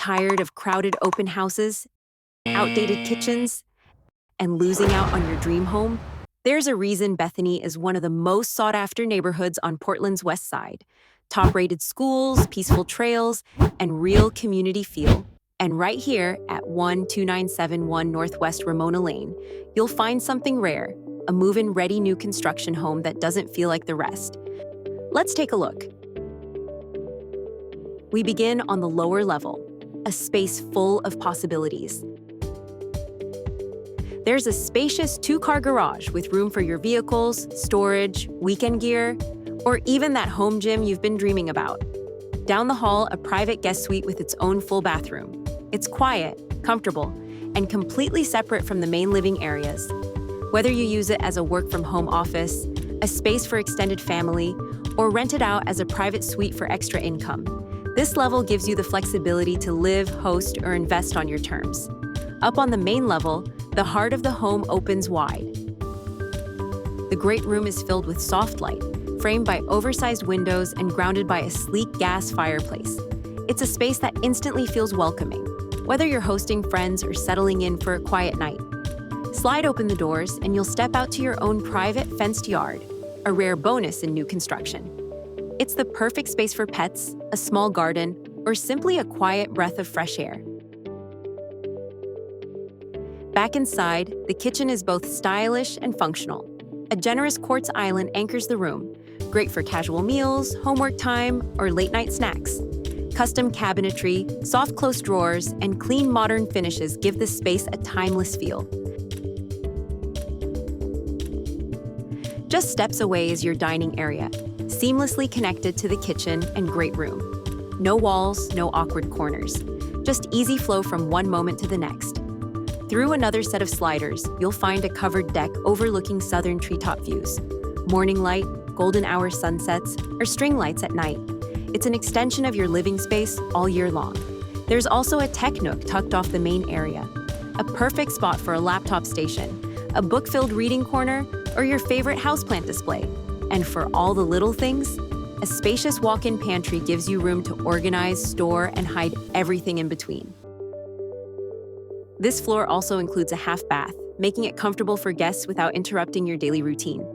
Tired of crowded open houses, outdated kitchens, and losing out on your dream home? There's a reason Bethany is one of the most sought-after neighborhoods on Portland's west side. Top-rated schools, peaceful trails, and real community feel. And right here at 12971 Northwest Ramona Lane, you'll find something rare, a move-in ready new construction home that doesn't feel like the rest. Let's take a look. We begin on the lower level, a space full of possibilities. There's a spacious two-car garage with room for your vehicles, storage, weekend gear, or even that home gym you've been dreaming about. Down the hall, a private guest suite with its own full bathroom. It's quiet, comfortable, and completely separate from the main living areas. Whether you use it as a work-from-home office, a space for extended family, or rent it out as a private suite for extra income, this level gives you the flexibility to live, host, or invest on your terms. Up on the main level, the heart of the home opens wide. The great room is filled with soft light, framed by oversized windows and grounded by a sleek gas fireplace. It's a space that instantly feels welcoming, whether you're hosting friends or settling in for a quiet night. Slide open the doors and you'll step out to your own private fenced yard, a rare bonus in new construction. It's the perfect space for pets, a small garden, or simply a quiet breath of fresh air. Back inside, the kitchen is both stylish and functional. A generous quartz island anchors the room, great for casual meals, homework time, or late-night snacks. Custom cabinetry, soft close drawers, and clean modern finishes give this space a timeless feel. Just steps away is your dining area, seamlessly connected to the kitchen and great room. No walls, no awkward corners. Just easy flow from one moment to the next. Through another set of sliders, you'll find a covered deck overlooking southern treetop views. Morning light, golden hour sunsets, or string lights at night. It's an extension of your living space all year long. There's also a tech nook tucked off the main area. A perfect spot for a laptop station, a book-filled reading corner, or your favorite houseplant display. And for all the little things, a spacious walk-in pantry gives you room to organize, store, and hide everything in between. This floor also includes a half bath, making it comfortable for guests without interrupting your daily routine.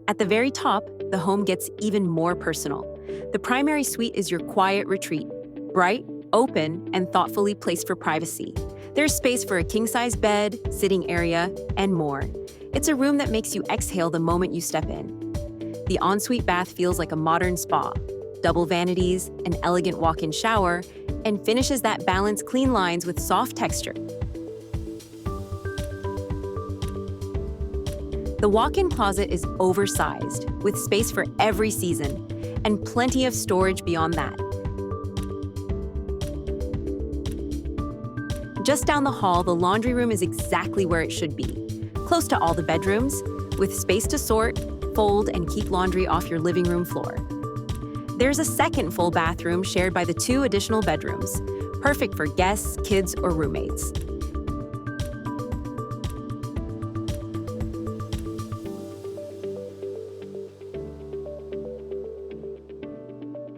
At the very top, the home gets even more personal. The primary suite is your quiet retreat, bright, open, and thoughtfully placed for privacy. There's space for a king-size bed, sitting area, and more. It's a room that makes you exhale the moment you step in. The ensuite bath feels like a modern spa, double vanities, an elegant walk-in shower, and finishes that balanced clean lines with soft texture. The walk-in closet is oversized, with space for every season, and plenty of storage beyond that. Just down the hall, the laundry room is exactly where it should be, close to all the bedrooms, with space to sort, fold, and keep laundry off your living room floor. There's a second full bathroom shared by the two additional bedrooms, perfect for guests, kids, or roommates.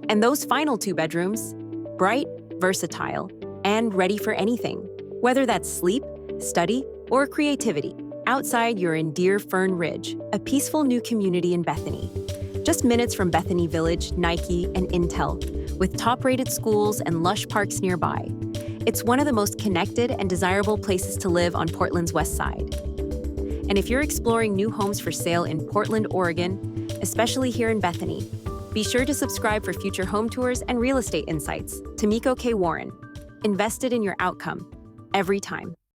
And those final two bedrooms, bright, versatile, and ready for anything, whether that's sleep, study, or creativity. Outside, you're in Deer Fern Ridge, a peaceful new community in Bethany. Just minutes from Bethany Village, Nike, and Intel, with top-rated schools and lush parks nearby. It's one of the most connected and desirable places to live on Portland's west side. And if you're exploring new homes for sale in Portland, Oregon, especially here in Bethany, be sure to subscribe for future home tours and real estate insights. Tamiko K. Warren, invested in your outcome every time.